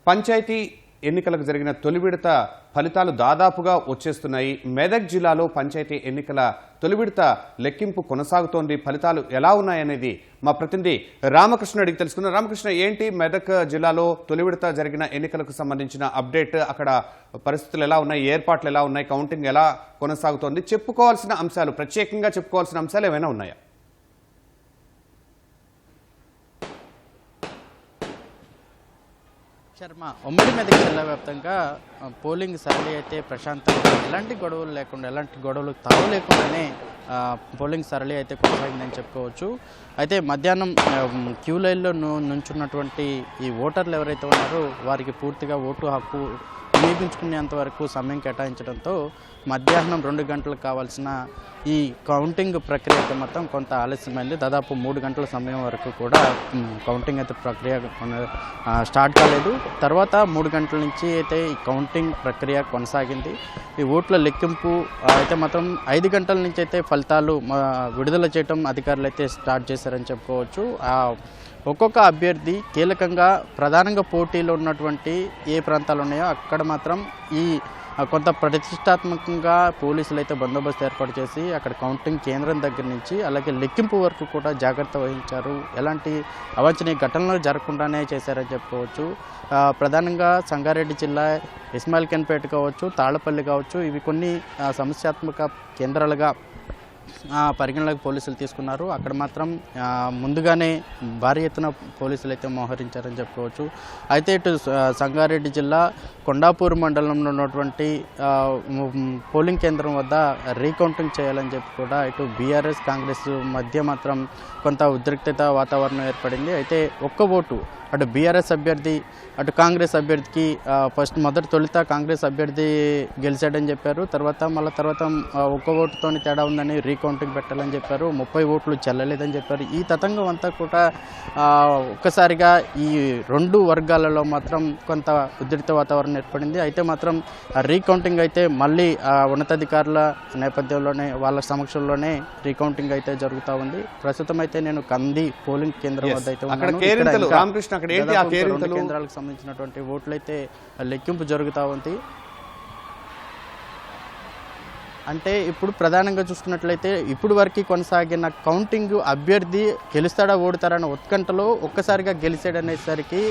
పంచాయతీ ఎన్నికలకు జరిగిన తొలి విడత ఫలితాలు దాదాపుగా వచ్చేస్తున్నాయి. మెదక్ జిల్లాలో పంచాయతీ ఎన్నికల తొలి విడత లెక్కింపు కొనసాగుతోంది. ఫలితాలు ఎలా ఉన్నాయనేది మా ప్రతినిధి రామకృష్ణ అడిగి తెలుసుకున్నాం. రామకృష్ణ, ఏంటి మెదక్ జిల్లాలో తొలి విడత జరిగిన ఎన్నికలకు సంబంధించిన అప్డేట్? అక్కడ పరిస్థితులు ఎలా ఉన్నాయి, ఏర్పాట్లు ఎలా ఉన్నాయి, కౌంటింగ్ ఎలా కొనసాగుతోంది? చెప్పుకోవాల్సిన అంశాలు, ప్రత్యేకంగా చెప్పుకోవాల్సిన అంశాలు ఏమైనా ఉన్నాయా? శర్మ, ఉమ్మడి మెదక్ జిల్లా వ్యాప్తంగా పోలింగ్ సరళి అయితే ప్రశాంతంగా ఎలాంటి గొడవలు లేకుండా, ఎలాంటి గొడవలు తావు లేకుండానే పోలింగ్ సరళి అయితే కొనసాగిందని చెప్పుకోవచ్చు. అయితే మధ్యాహ్నం క్యూ లైన్లో నుంచున్నటువంటి ఈ ఓటర్లు ఎవరైతే ఉన్నారో వారికి పూర్తిగా ఓటు హక్కు వినియోగించుకునేంత వరకు సమయం కేటాయించడంతో మధ్యాహ్నం 2 గంటలకు కావాల్సిన ఈ కౌంటింగ్ ప్రక్రియ మొత్తం కొంత ఆలస్యమైంది. దాదాపు 3 గంటల సమయం వరకు కూడా కౌంటింగ్ అయితే ప్రక్రియ స్టార్ట్ కాలేదు. తర్వాత 3 గంటల నుంచి అయితే ఈ కౌంటింగ్ ప్రక్రియ కొనసాగింది. ఈ ఓట్ల లెక్కింపు అయితే మాత్రం 5 గంటల నుంచి అయితే ఫలితాలు విడుదల చేయడం అధికారులు అయితే స్టార్ట్ చేశారని చెప్పుకోవచ్చు. ఒక్కొక్క అభ్యర్థి కీలకంగా ప్రధానంగా పోటీలో ఉన్నటువంటి ఏ ప్రాంతాలు ఉన్నాయో అక్కడ మాత్రం ఈ కొంత ప్రతిష్టాత్మకంగా పోలీసులు అయితే బందోబస్తు ఏర్పాటు చేసి అక్కడ కౌంటింగ్ కేంద్రం దగ్గర నుంచి అలాగే లెక్కింపు వరకు కూడా జాగ్రత్త వహించారు. ఎలాంటి అవాంఛనీయ ఘటనలు జరగకుండానే చేశారని చెప్పుకోవచ్చు. ప్రధానంగా సంగారెడ్డి జిల్లా ఇస్మాయిల్ఖాన్పేట కావచ్చు, తాళ్లపల్లి కావచ్చు, ఇవి కొన్ని సమస్యాత్మక కేంద్రాలుగా పరిగణలోకి పోలీసులు తీసుకున్నారు. అక్కడ మాత్రం ముందుగానే భారీ ఎత్తున పోలీసులు అయితే మోహరించారని చెప్పుకోవచ్చు. అయితే ఇటు సంగారెడ్డి జిల్లా కొండాపూర్ మండలంలో ఉన్నటువంటి పోలింగ్ కేంద్రం వద్ద రీకౌంటింగ్ చేయాలని చెప్పి కూడా ఇటు బీఆర్ఎస్ కాంగ్రెస్ మధ్య మాత్రం కొంత ఉద్రిక్తత వాతావరణం ఏర్పడింది. అయితే ఒక్క ఓటు అటు బీఆర్ఎస్ అభ్యర్థి అటు కాంగ్రెస్ అభ్యర్థికి మొదటి తొలుత కాంగ్రెస్ అభ్యర్థి గెలిచాడని చెప్పారు. తర్వాత ఒక్క ఓటుతో తేడా ఉందని రీకౌంటింగ్ పెట్టాలని చెప్పారు. 30 ఓట్లు చెల్లలేదని చెప్పారు. ఈ తతంగం అంతా కూడా ఒక్కసారిగా ఈ 2 వర్గాలలో మాత్రం కొంత ఉద్రిక్త వాతావరణం ఏర్పడింది. అయితే మాత్రం రీకౌంటింగ్ అయితే మళ్ళీ ఉన్నతాధికారుల నేపథ్యంలోనే వాళ్ళ సమక్షంలోనే రీకౌంటింగ్ అయితే జరుగుతూ ఉంది. ప్రస్తుతం అయితే నేను కంది పోలింగ్ కేంద్రం వద్ద అయితే కేంద్రాలకు సంబంధించినటువంటి ఓట్లు అయితే లెక్కింపు జరుగుతూ ఉంది. అంటే ఇప్పుడు ప్రధానంగా చూసుకున్నట్లయితే ఇప్పుడు వరకు కొనసాగిన కౌంటింగ్ అభ్యర్థి గెలుస్తాడా ఓడుతారన్న ఉత్కంఠలో ఒక్కసారిగా గెలిచాడనేసరికి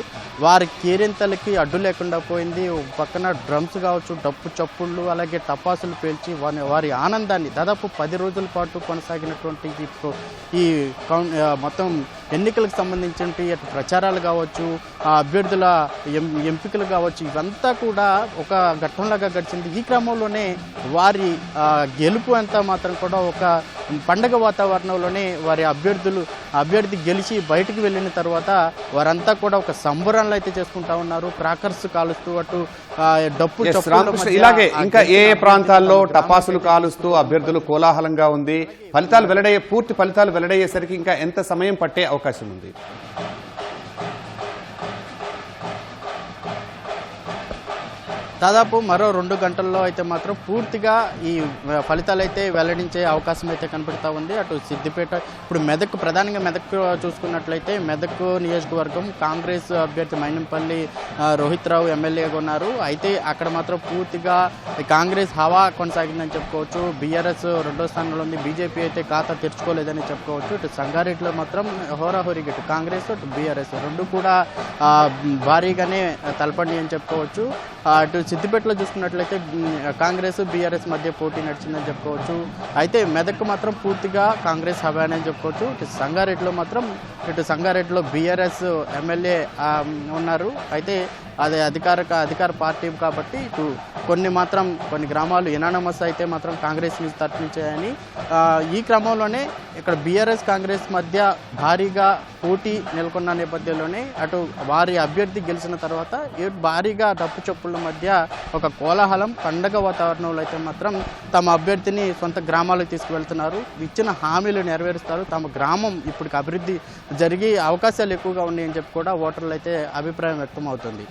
వారి కేరింతలకి అడ్డు లేకుండా పోయింది. పక్కన డ్రమ్స్ కావచ్చు, డప్పు చప్పుళ్ళు, అలాగే టపాసులు పేల్చి వారి ఆనందాన్ని దాదాపు 10 రోజుల పాటు కొనసాగినటువంటి ఈ మొత్తం ఎన్నికలకు సంబంధించిన ప్రచారాలు కావచ్చు, అభ్యర్థుల ఎంపికలు కావచ్చు, ఇవంతా కూడా ఒక ఘట్టంలాగా గడిచింది. ఈ క్రమంలోనే వారి గెలుపు అంతా మాత్రం కూడా ఒక పండగ వాతావరణంలోనే వారి అభ్యర్థి గెలిచి బయటికి వెళ్ళిన తర్వాత వారంతా కూడా ఒక సంబరాలు అయితే చేసుకుంటా ఉన్నారు. క్రాకర్స్ కాలుస్తూ అటు డప్పు ఇలాగే ఇంకా ఏ ప్రాంతాల్లో టపాసులు కాలుస్తూ అభ్యర్థులు కోలాహలంగా ఉంది. పూర్తి ఫలితాలు వెల్లడయ్యేసరికి ఇంకా ఎంత సమయం పట్టే అవకాశం ఉంది? దాదాపు మరో 2 గంటల్లో అయితే మాత్రం పూర్తిగా ఈ ఫలితాలు అయితే వెల్లడించే అవకాశం అయితే కనపడుతూ ఉంది. అటు సిద్దిపేట, ఇప్పుడు ప్రధానంగా మెదక్ చూసుకున్నట్లయితే మెదక్ నియోజకవర్గం కాంగ్రెస్ అభ్యర్థి మైనంపల్లి రోహిత్ రావు ఎమ్మెల్యేగా ఉన్నారు. అయితే అక్కడ మాత్రం పూర్తిగా కాంగ్రెస్ హవా కొనసాగిందని చెప్పుకోవచ్చు. బీఆర్ఎస్ 2వ స్థానంలో ఉంది. బీజేపీ అయితే ఖాతా తెరుచుకోలేదని చెప్పుకోవచ్చు. ఇటు సంగారెడ్డిలో మాత్రం హోరాహోరీ ఇటు కాంగ్రెస్ అటు బీఆర్ఎస్ 2 కూడా భారీగానే తలపడి అని చెప్పుకోవచ్చు. అటు సిద్దిపేటలో చూసుకున్నట్లయితే కాంగ్రెస్ బీఆర్ఎస్ మధ్య పోటీ నడిచిందని చెప్పుకోవచ్చు. అయితే మెదక్ మాత్రం పూర్తిగా కాంగ్రెస్ హవానే అని చెప్పుకోవచ్చు. ఇటు సంగారెడ్డిలో బీఆర్ఎస్ ఎమ్మెల్యే ఉన్నారు. అయితే అది అధికార పార్టీ కాబట్టి ఇటు కొన్ని గ్రామాలు ఎనానమస్ అయితే మాత్రం కాంగ్రెస్ నుంచి తరలించాయని ఈ క్రమంలోనే ఇక్కడ బీఆర్ఎస్ కాంగ్రెస్ మధ్య భారీగా పోటీ నెలకొన్న నేపథ్యంలోనే అటు వారి అభ్యర్థి గెలిచిన తర్వాత భారీగా డప్పు చప్పుల మధ్య ఒక కోలాహలం పండగ వాతావరణంలో అయితే మాత్రం తమ అభ్యర్థిని సొంత గ్రామాలకు తీసుకువెళ్తున్నారు. ఇచ్చిన హామీలు నెరవేరుస్తారు. తమ గ్రామం ఇప్పటికి అభివృద్ధి జరిగే అవకాశాలు ఎక్కువగా ఉన్నాయని చెప్పి కూడా ఓటర్లు అయితే అభిప్రాయం వ్యక్తం అవుతుంది.